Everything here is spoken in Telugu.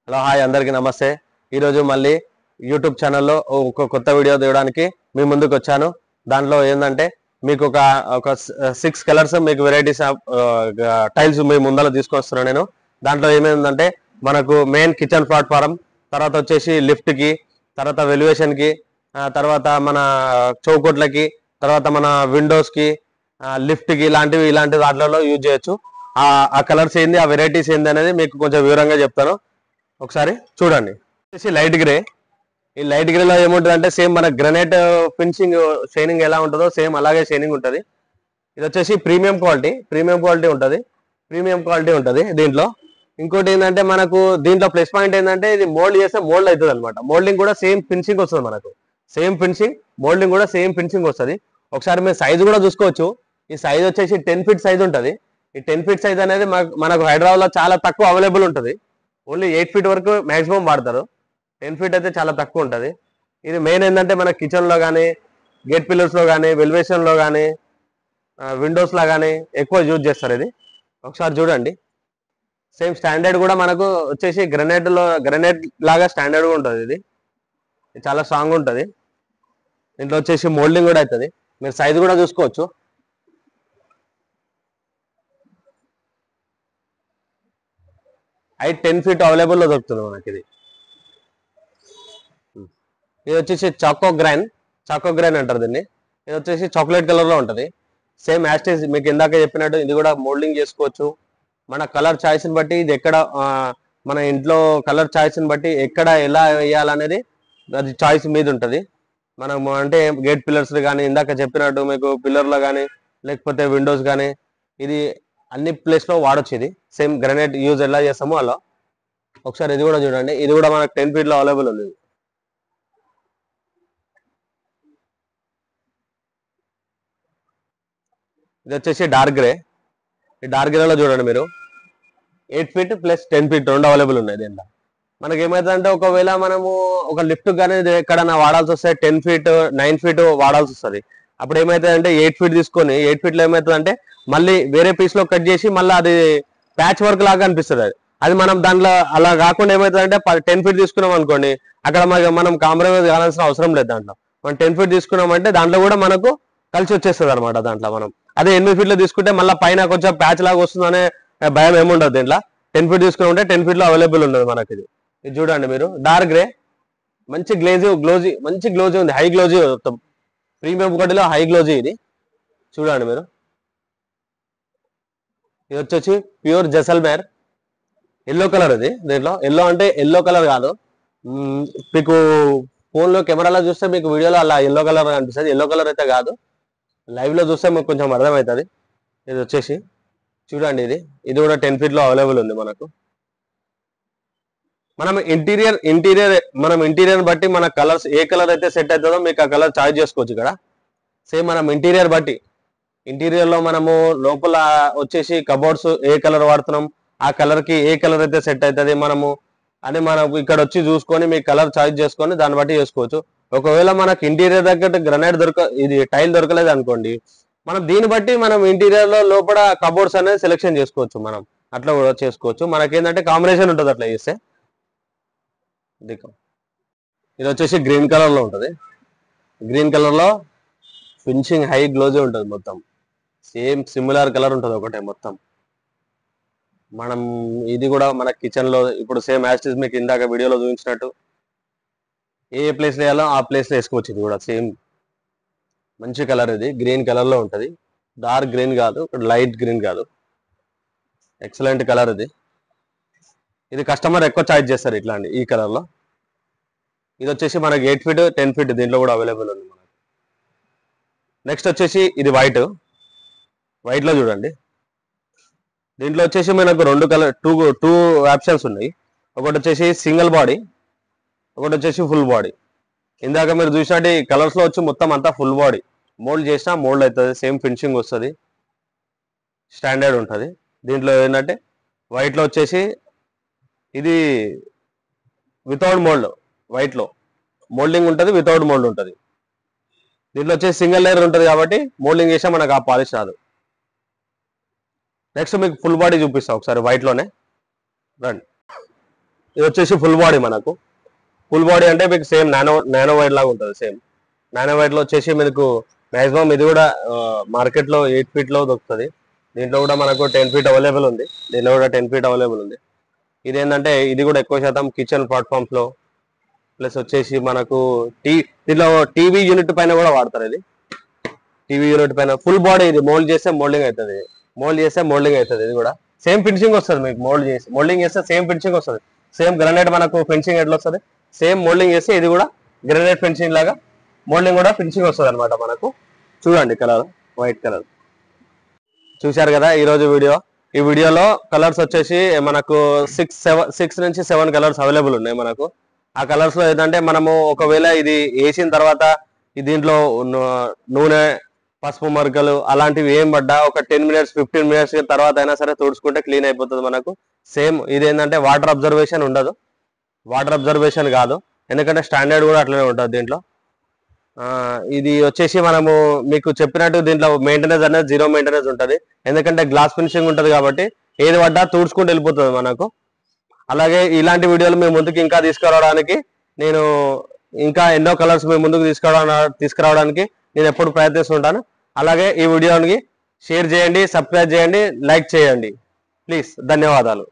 హలో హాయ్ అందరికీ నమస్తే. ఈరోజు మళ్ళీ యూట్యూబ్ ఛానల్లో ఒక కొత్త వీడియో తీయడానికి మీ ముందుకు వచ్చాను. దాంట్లో ఏంటంటే మీకు ఒక 6 కలర్స్ మీకు వెరైటీస్ ఆఫ్ టైల్స్ మీ ముందర తీసుకొస్తున్నాను నేను. దాంట్లో ఏమైందంటే మనకు మెయిన్ కిచెన్ ప్లాట్ఫారం, తర్వాత వచ్చేసి లిఫ్ట్కి, తర్వాత వెలివేషన్కి, తర్వాత మన చౌకోట్లకి, తర్వాత మన విండోస్కి, లిఫ్ట్కి ఇలాంటి వాటిలలో యూజ్ చేయొచ్చు. ఆ కలర్స్ ఏంది, ఆ వెరైటీస్ ఏంది అనేది మీకు కొంచెం వివరంగా చెప్తాను. ఒకసారి చూడండి. Light grey. ఈ లైట్ గ్రేలో ఏముంటుంది అంటే సేమ్ మన గ్రనైట్ ఫినిషింగ్ షైనింగ్ ఎలా ఉంటుందో సేమ్ అలాగే షైనింగ్ ఉంటుంది. ఇది వచ్చేసి ప్రీమియం క్వాలిటీ ఉంటుంది దీంట్లో. ఇంకోటి ఏంటంటే మనకు దీంట్లో ప్లస్ పాయింట్ ఏంటంటే ఇది మోల్డ్ చేస్తే మోల్డ్ అవుతుంది అనమాట. మోల్డింగ్ కూడా సేమ్ ఫినిషింగ్ వస్తుంది మనకు. సేమ్ ఫినిషింగ్, మోల్డింగ్ కూడా సేమ్ ఫినిషింగ్ వస్తుంది. ఒకసారి మీరు సైజు కూడా చూసుకోవచ్చు. ఈ సైజ్ వచ్చేసి 10 ఫీట్ సైజ్ ఉంటుంది. ఈ 10 ఫీట్ సైజ్ అనేది మనకు హైదరాబాద్లో చాలా తక్కువ అవైలబుల్ ఉంటుంది. ఓన్లీ 8 ఫీట్ వరకు మాక్సిమం వాడతారు. 10 ఫీట్ అయితే చాలా తక్కువ ఉంటుంది. ఇది మెయిన్ ఏంటంటే మన కిచెన్లో కానీ, గేట్ పిల్లర్స్లో కానీ, వెలివేషన్లో కానీ, విండోస్లో కానీ ఎక్కువ యూజ్ చేస్తారు. ఇది ఒకసారి చూడండి. సేమ్ స్టాండర్డ్ కూడా మనకు వచ్చేసి గ్రనైట్ లాగా స్టాండర్డ్ కూడా ఉంటుంది. ఇది చాలా స్ట్రాంగ్ ఉంటుంది. దీంట్లో వచ్చేసి మోల్డింగ్ కూడా అవుతుంది. మీరు సైజు కూడా చూసుకోవచ్చు. హైట్ 10 ఫీట్ అవైలబుల్లో దొరుకుతుంది మనకి. ఇది వచ్చేసి చాకో గ్రైన్ అంటారు దీన్ని. ఇది వచ్చేసి చాక్లెట్ కలర్లో ఉంటుంది. సేమ్ యాస్టేజ్ మీకు ఇందాక చెప్పినట్టు ఇది కూడా మోల్డింగ్ చేసుకోవచ్చు. మన కలర్ చాయిస్ని బట్టి ఇది ఎక్కడ మన ఇంట్లో కలర్ చాయిస్ని బట్టి ఎక్కడ ఎలా వేయాలనేది అది చాయిస్ మీద ఉంటుంది. మనం అంటే గేట్ పిల్లర్స్ కానీ ఇందాక చెప్పినట్టు మీకు పిల్లర్లో కానీ లేకపోతే విండోస్ కానీ ఇది అన్ని ప్లేస్లో వాడచ్చు. ఇది సేమ్ గ్రానైట్ యూజ్ ఎలా చేస్తామో అలా. ఒకసారి ఇది కూడా చూడండి. ఇది కూడా మనకు 10 ఫీట్లో అవైలబుల్ ఉంది. ఇది వచ్చేసి డార్క్ గ్రే. ఈ డార్క్ గ్రేలో చూడండి మీరు 8 ఫీట్ ప్లస్ 10 ఫీట్ రెండు అవైలబుల్ ఉన్నాయి దీంట్లో. మనకి ఏమవుతుందంటే ఒకవేళ మనము ఒక లిఫ్ట్ కానీ ఎక్కడైనా వాడాల్సి వస్తే 10 ఫీట్ 9 ఫీట్ వాడాల్సి వస్తుంది. అప్పుడు ఏమవుతుందంటే 8 ఫీట్ తీసుకొని 8 ఫీట్లో ఏమవుతుందంటే మళ్ళీ వేరే పీస్లో కట్ చేసి మళ్ళీ అది ప్యాచ్ వర్క్ లాగా అనిపిస్తుంది. అది మనం దాంట్లో అలా కాకుండా ఏమవుతుందంటే 10 ఫీట్ తీసుకున్నాం అనుకోండి, అక్కడ మనం కాంప్రమైజ్ కావాల్సిన అవసరం లేదు. దాంట్లో మనం 10 ఫీట్ తీసుకున్నామంటే దాంట్లో కూడా మనకు కలిసి వచ్చేస్తుంది అనమాట. దాంట్లో మనం అదే 8 ఫీట్లో తీసుకుంటే మళ్ళీ పైన కొంచెం ప్యాచ్ లాగా వస్తుందనే భయం ఏముండదు. దీంట్లో 10 ఫీట్ తీసుకుని 10 ఫీట్లో అవైలబుల్ ఉన్నది మనకి. ఇది చూడండి మీరు. డార్క్ గ్రే, మంచి గ్లోజీ ఉంది. హై గ్లోజీ, మొత్తం ప్రీమియం క్వాలిటీలో హై గ్లోజీ. ఇది చూడండి మీరు. ఇది వచ్చేసి ప్యూర్ జైసల్మేర్ ఎల్లో కలర్. ఇది దీంట్లో ఎల్లో అంటే ఎల్లో కలర్ కాదు, మీకు ఫోన్లో కెమెరాలో చూస్తే మీకు వీడియోలో అలా ఎల్లో కలర్ అనిపిస్తుంది. ఎల్లో కలర్ అయితే కాదు, లైవ్లో చూస్తే మీకు కొంచెం అర్థమవుతుంది. ఇది వచ్చేసి చూడండి. ఇది కూడా 10 ఫీట్లో అవైలబుల్ ఉంది మనకు. మనం ఇంటీరియర్ బట్టి మన కలర్స్ ఏ కలర్ అయితే సెట్ అవుతుందో మీకు ఆ కలర్ చాయిస్ చేసుకోవచ్చు. ఇక్కడ సేమ్ మనం ఇంటీరియర్లో మనము లోపల వచ్చేసి కబోర్డ్స్ ఏ కలర్ వాడుతున్నాం, ఆ కలర్కి ఏ కలర్ అయితే సెట్ అవుతుంది మనము అని మనకు ఇక్కడ వచ్చి చూసుకొని మీ కలర్ చాయిస్ చేసుకొని దాన్ని బట్టి చేసుకోవచ్చు. ఒకవేళ మనకు ఇంటీరియర్ దగ్గర గ్రనైట్ ఇది టైల్ దొరకలేదు అనుకోండి, మనం దీన్ని బట్టి మనం ఇంటీరియర్లో లోపల కబోర్డ్స్ అనేది సెలెక్షన్ చేసుకోవచ్చు. మనం అట్లా కూడా చేసుకోవచ్చు. మనకేంటంటే కాంబినేషన్ ఉంటుంది అట్లా చేస్తే. ఇది వచ్చేసి గ్రీన్ కలర్లో ఉంటుంది. గ్రీన్ కలర్లో ఫినిషింగ్ హై గ్లోజీ ఉంటుంది. మొత్తం సేమ్ సిమిలర్ కలర్ ఉంటుంది ఒకటే మొత్తం. మనం ఇది కూడా మన కిచెన్లో ఇప్పుడు సేమ్ యాస్టిస్ మీకు ఇందాక వీడియోలో చూపించినట్టు ఏ ప్లేస్లో వేయాలో ఆ ప్లేస్లో వేసుకోవచ్చు. ఇది కూడా సేమ్ మంచి కలర్. ఇది గ్రీన్ కలర్లో ఉంటుంది. డార్క్ గ్రీన్ కాదు, లైట్ గ్రీన్ కాదు, ఎక్సలెంట్ కలర్. ఇది కస్టమర్ ఎక్కువ చార్జ్ చేస్తారు ఇట్లాంటి ఈ కలర్లో. ఇది వచ్చేసి మనకి 8 ఫీట్ 10 ఫీట్ దీంట్లో కూడా అవైలబుల్ ఉంది మనకి. నెక్స్ట్ వచ్చేసి ఇది వైట్లో చూడండి. దీంట్లో వచ్చేసి మనకు టూ ఆప్షన్స్ ఉన్నాయి. ఒకటి వచ్చేసి సింగిల్ బాడీ, ఒకటి వచ్చేసి ఫుల్ బాడీ. ఇందాక మీరు చూసినట్టు ఈ కలర్స్లో వచ్చి మొత్తం అంతా ఫుల్ బాడీ. మోల్డ్ చేసినా మోల్డ్ అవుతుంది, సేమ్ ఫినిషింగ్ వస్తుంది, స్టాండర్డ్ ఉంటుంది. దీంట్లో ఏంటంటే వైట్లో వచ్చేసి ఇది వితౌట్ మోల్డ్, వైట్లో మోల్డింగ్ ఉంటుంది, వితౌట్ మోల్డ్ ఉంటుంది. దీంట్లో వచ్చేసి సింగిల్ లేయర్ ఉంటుంది కాబట్టి మోల్డింగ్ చేసినా మనకు ఆ పాలిష్ రాదు. నెక్స్ట్ మీకు ఫుల్ బాడీ చూపిస్తాం ఒకసారి వైట్లోనే రండి. ఇది వచ్చేసి ఫుల్ బాడీ మనకు. ఫుల్ బాడీ అంటే మీకు సేమ్ నానో వైట్ లాగా ఉంటుంది. సేమ్ నానో వైట్ లో వచ్చేసి మీకు మాక్సిమం ఇది కూడా మార్కెట్ లో 8 feet లో దొరుకుతుంది. దీంట్లో కూడా మనకు 10 feet అవైలబుల్ ఉంది. దీంట్లో కూడా 10 feet అవైలబుల్ ఉంది. ఇదేంటంటే ఇది కూడా ఎక్కువ శాతం కిచెన్ ప్లాట్ఫామ్స్ లో ప్లస్ వచ్చేసి మనకు దీంట్లో టీవీ యూనిట్ పైన కూడా వాడతారు. ఇది టీవీ యూనిట్ పైన ఫుల్ బాడీ. ఇది మోల్డ్ చేస్తే మోల్డింగ్ అవుతుంది. ఇది కూడా సేమ్ ఫినిషింగ్ వస్తుంది మీకు. మోల్డింగ్ చేస్తే సేమ్ ఫినిషింగ్ వస్తుంది. సేమ్ గ్రానైట్ మనకు ఫినిషింగ్ ఎట్లా వస్తుంది సేమ్ మోల్డింగ్ చేస్తే ఇది కూడా గ్రానైట్ ఫినిషింగ్ లాగా మోల్డింగ్ కూడా ఫినిషింగ్ వస్తుంది అనమాట మనకు. చూడండి కలర్ వైట్ కలర్ చూశారు కదా ఈరోజు వీడియో. ఈ వీడియోలో కలర్స్ వచ్చేసి మనకు 6 నుంచి 7 కలర్స్ అవైలబుల్ ఉన్నాయి మనకు. ఆ కలర్స్ లో ఏంటంటే మనము ఒకవేళ ఇది వేసిన తర్వాత దీంట్లో నూనె పసుపు మరకలు అలాంటివి ఏం పడ్డా ఒక 10 minutes 15 minutes తర్వాత అయినా సరే తుడుచుకుంటే క్లీన్ అయిపోతుంది మనకు. సేమ్ ఇది ఏంటంటే వాటర్ అబ్జర్వేషన్ ఉండదు. వాటర్ అబ్జర్వేషన్ కాదు, ఎందుకంటే స్టాండర్డ్ కూడా అట్లనే ఉంటుంది దీంట్లో. ఇది వచ్చేసి మనము మీకు చెప్పినట్టు దీంట్లో మెయింటెనెన్స్ అనేది 0 మెయింటెనెన్స్ ఉంటుంది. ఎందుకంటే గ్లాస్ ఫినిషింగ్ ఉంటుంది కాబట్టి ఏది పడ్డా తుడుచుకుంటూ వెళ్ళిపోతుంది మనకు. అలాగే ఇలాంటి వీడియోలు మేము ముందుకు ఇంకా తీసుకురావడానికి నేను ఇంకా ఎన్నో కలర్స్ మేము ముందుకు తీసుకురావడానికి నేను ఎప్పుడు ప్రయత్నిస్తుంటాను. అలాగే ఈ వీడియోని షేర్ చేయండి, సబ్స్క్రైబ్ చేయండి, లైక్ చేయండి ప్లీజ్. ధన్యవాదాలు.